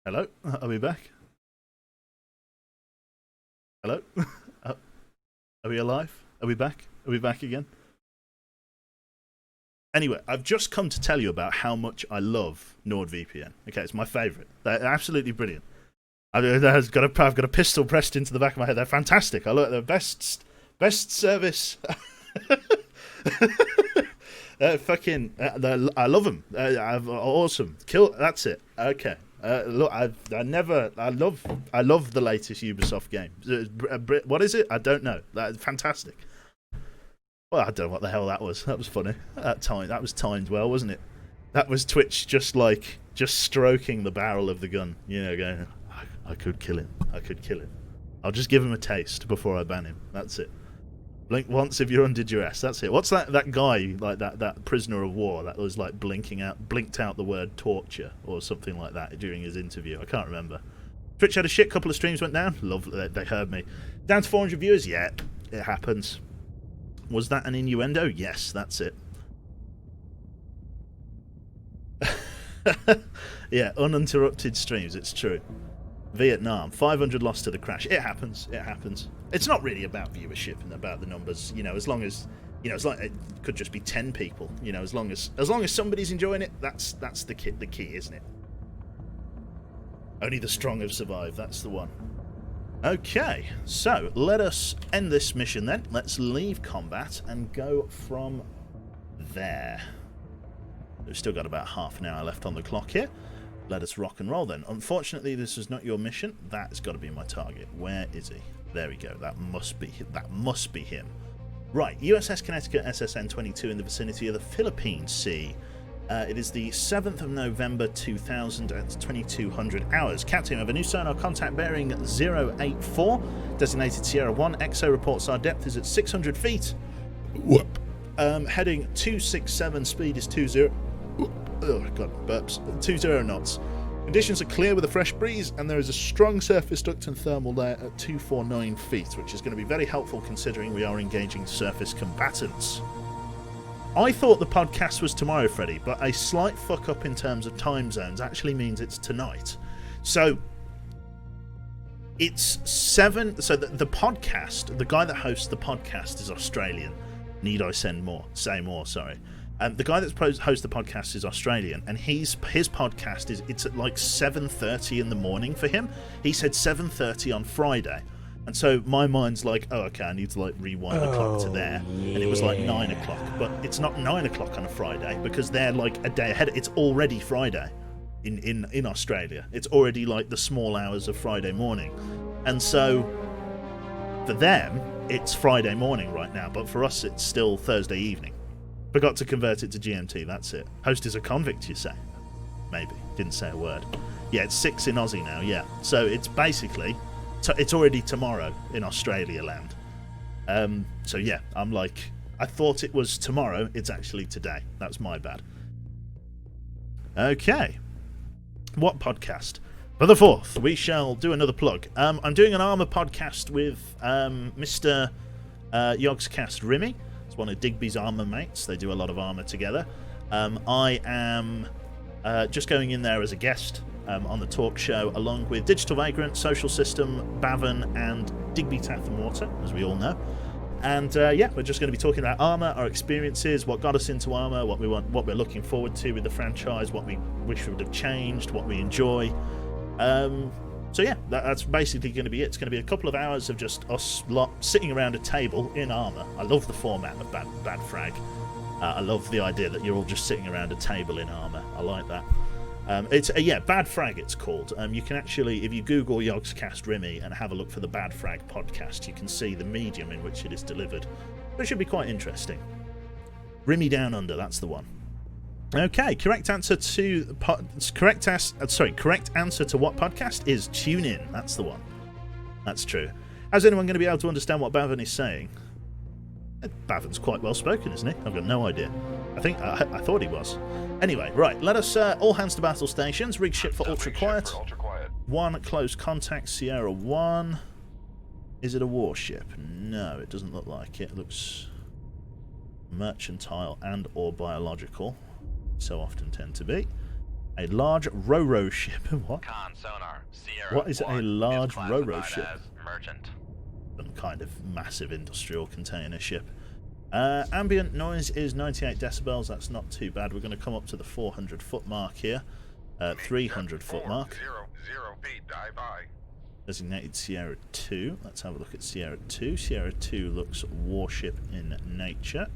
Hello? Are we back? Hello? Are we alive? Are we back? Are we back again? Anyway, I've just come to tell you about how much I love NordVPN. Okay, it's my favourite. They're absolutely brilliant. I've got a pistol pressed into the back of my head. They're fantastic. I look the best service. I love them. Awesome. Kill. That's it. Okay. Look, I love the latest Ubisoft game. What is it? I don't know. That's fantastic. Well, I don't know what the hell that was. That was funny. That was timed well, wasn't it? That was Twitch just stroking the barrel of the gun, going, I could kill him. I could kill him. I'll just give him a taste before I ban him. That's it. Blink once if you're under duress. That's it. What's that guy, like that prisoner of war that was like blinked out the word torture or something like that during his interview? I can't remember. Twitch had a shit couple of streams went down. Love they heard me. Down to 400 viewers? Yeah, it happens. Was that an innuendo? Yes, that's it. Yeah, uninterrupted streams, it's true. Vietnam, 500 lost to the crash. It happens. It happens. It's not really about viewership and about the numbers. As long as it's like it could just be 10 people. As long as somebody's enjoying it, that's the key, isn't it? Only the strong have survived. That's the one. Okay, so let us end this mission then. Let's leave combat and go from there. We've still got about half an hour left on the clock here. Let us rock and roll then. Unfortunately, this is not your mission. That's got to be my target. Where is he? There we go. That must be him. Right, USS Connecticut SSN 22 in the vicinity of the Philippine Sea. It is the 7th of November 2000 at 2200 hours. Captain, we have a new sonar contact bearing 084, designated Sierra 1. EXO reports our depth is at 600 feet. Whoop. Heading 267, speed is 20. Oh god, burps. 20 knots. Conditions are clear with a fresh breeze, and there is a strong surface ductant thermal there at 249 feet, which is going to be very helpful considering we are engaging surface combatants. I thought the podcast was tomorrow, Freddie, but a slight fuck up in terms of time zones actually means it's tonight. So it's 7. So the podcast, the guy that hosts the podcast is Australian. Need I say more? Sorry. The guy that hosts the podcast is Australian, and his podcast it's at like 7:30 in the morning for him. He said 7:30 on Friday, and so my mind's like, oh, okay, I need to like rewind the clock to there, and it was like 9 o'clock, but it's not 9 o'clock on a Friday because they're like a day ahead. It's already Friday in Australia. It's already like the small hours of Friday morning, and so for them it's Friday morning right now, but for us it's still Thursday evening. Forgot to convert it to GMT, that's it. Host is a convict, you say? Maybe. Didn't say a word. Yeah, it's 6 in Aussie now, yeah. So it's basically, it's already tomorrow in Australia land. So yeah, I'm like, I thought it was tomorrow, it's actually today. That's my bad. Okay. What podcast? For the 4th, we shall do another plug. I'm doing an Armour podcast with Mr. Yogscast Rimy. It's one of Digby's armour mates. They do a lot of armour together. I am just going in there as a guest on the talk show, along with Digital Vagrant, Social System, Bavon, and Digby Tath and Water, as we all know. And yeah, we're just going to be talking about armour, our experiences, what got us into armour, what we want, what we're looking forward to with the franchise, what we wish would have changed, what we enjoy. So yeah, that's basically going to be it. It's going to be a couple of hours of just us lot sitting around a table in armour. I love the format of Bad Frag. I love the idea that you're all just sitting around a table in armour. I like that. It's yeah, Bad Frag it's called. You can actually, if you Google Yogscast Rimy and have a look for the Bad Frag podcast, you can see the medium in which it is delivered. It should be quite interesting. Rimy Down Under, that's the one. Okay, correct answer to what podcast is Tune In. That's the one. That's true. How's anyone going to be able to understand what Bavon is saying? Bavon's quite well spoken, isn't he? I've got no idea. I thought he was. Anyway, right. Let us all hands to battle stations. Rig ship for ultra quiet. One close contact Sierra 1. Is it a warship? No, it doesn't look like it. It looks mercantile and or biological. So often tend to be. A large Ro-Ro ship. What? Con sonar. Sierra What is a 1 large is Ro-Ro classified ship? as merchant. Some kind of massive industrial container ship. Ambient noise is 98 decibels. That's not too bad. We're going to come up to the 400 foot mark here. 300 foot mark. 0 feet, dive by. Designated Sierra 2. Let's have a look at Sierra 2. Sierra 2 looks warship in nature.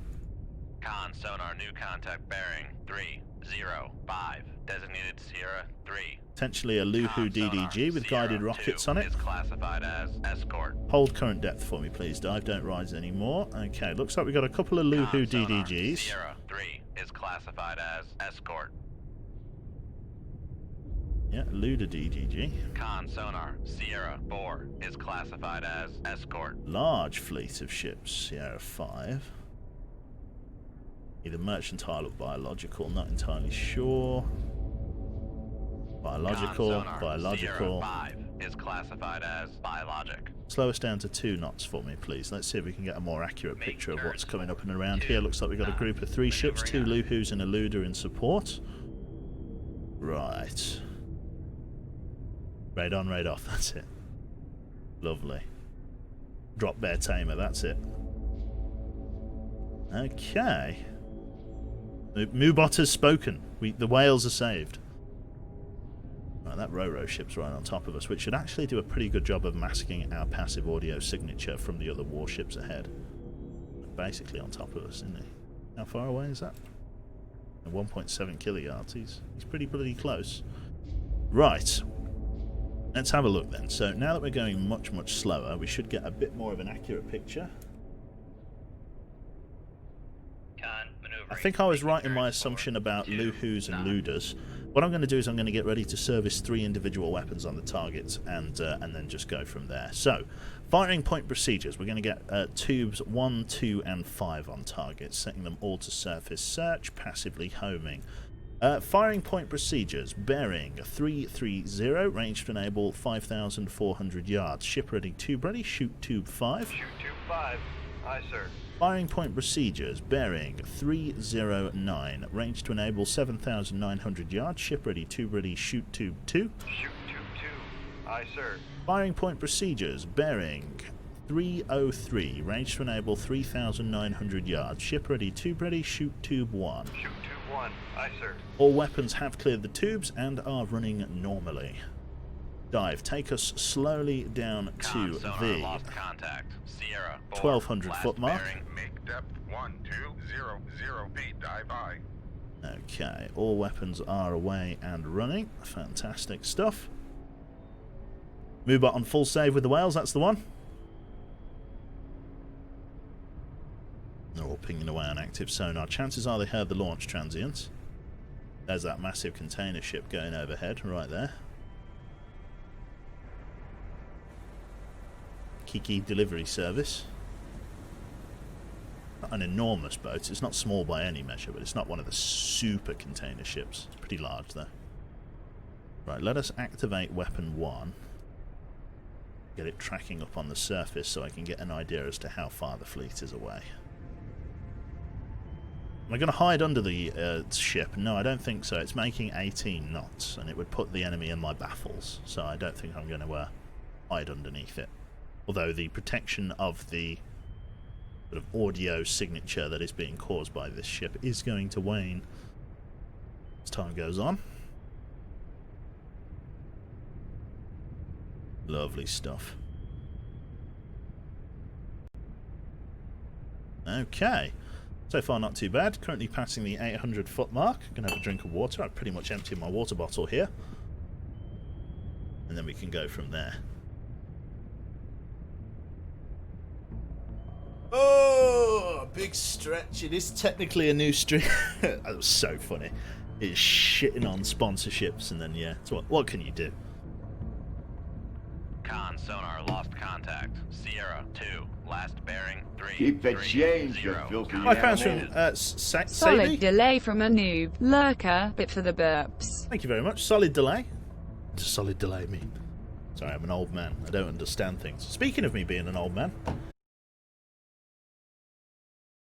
Con sonar, new contact bearing 305. Designated Sierra 3. Potentially a Luhu DDG with guided rockets on it. Is classified as escort. Hold current depth for me, please, Dive. Don't rise anymore. Okay, looks like we've got a couple of Luhu DDGs. Sierra 3 is classified as escort. Yeah, Luda DDG. Con sonar, Sierra 4 is classified as escort. Large fleet of ships, Sierra 5. Either mercantile or biological, not entirely sure. Biological, biological. Sierra 5 is classified as biologic. Slow us down to 2 knots for me, please. Let's see if we can get a more accurate picture of what's coming up and around here. Looks like we've got a group of 3 ships, 2 Luhus and a Luda in support. Right. Raid on, raid off, that's it. Lovely. Drop bear tamer, that's it. Okay. Moobot has spoken. The whales are saved. Right, that Ro-Ro ship's right on top of us, which should actually do a pretty good job of masking our passive audio signature from the other warships ahead. Basically on top of us, isn't he? How far away is that? 1.7 kiluyards. He's pretty bloody close. Right. Let's have a look then. So now that we're going much, much slower, we should get a bit more of an accurate picture. I think I was right in my assumption about Luhus and Ludas. What I'm going to do is I'm going to get ready to service 3 individual weapons on the target and then just go from there. So, firing point procedures. We're going to get tubes 1, 2 and 5 on target, setting them all to surface search, passively homing. Firing point procedures. Bearing 330, range to enable 5,400 yards. Ship ready, tube ready, shoot tube 5. Shoot tube 5. Aye, sir. Firing point procedures. Bearing 309, range to enable 7,900 yards. Ship ready, tube ready, shoot tube 2. Shoot tube 2. Aye, sir. Firing point procedures. Bearing 303, range to enable 3,900 yards. Ship ready, tube ready, shoot tube 1. Shoot tube 1. Aye, sir. All weapons have cleared the tubes and are running normally. Dive, take us slowly down to the 1,200 foot mark. Make depth 1200 feet, dive by. Okay, all weapons are away and running. Fantastic stuff. Moobot on full save with the whales, that's the one. They're all pinging away on active sonar. Chances are they heard the launch transients. There's that massive container ship going overhead, right there. Kiki delivery service. Not an enormous boat. It's not small by any measure, but it's not one of the super container ships. It's pretty large, though. Right, let us activate weapon 1. Get it tracking up on the surface so I can get an idea as to how far the fleet is away. Am I going to hide under the ship? No, I don't think so. It's making 18 knots, and it would put the enemy in my baffles, so I don't think I'm going to hide underneath it. Although the protection of the sort of audio signature that is being caused by this ship is going to wane as time goes on. Lovely stuff. Okay. So far not too bad. Currently passing the 800 foot mark. Gonna have a drink of water. I've pretty much emptied my water bottle here. And then we can go from there. Oh, big stretch. It is technically a new stream. That was so funny. It's shitting on sponsorships and then, yeah. So what can you do? Con sonar lost contact. Sierra 2, last bearing 3. Keep the change, you filthy My fans from animal. Sadie. Solid delay from a noob. Lurker, bit for the burps. Thank you very much. Solid delay. What does solid delay mean? Sorry, I'm an old man. I don't understand things. Speaking of me being an old man,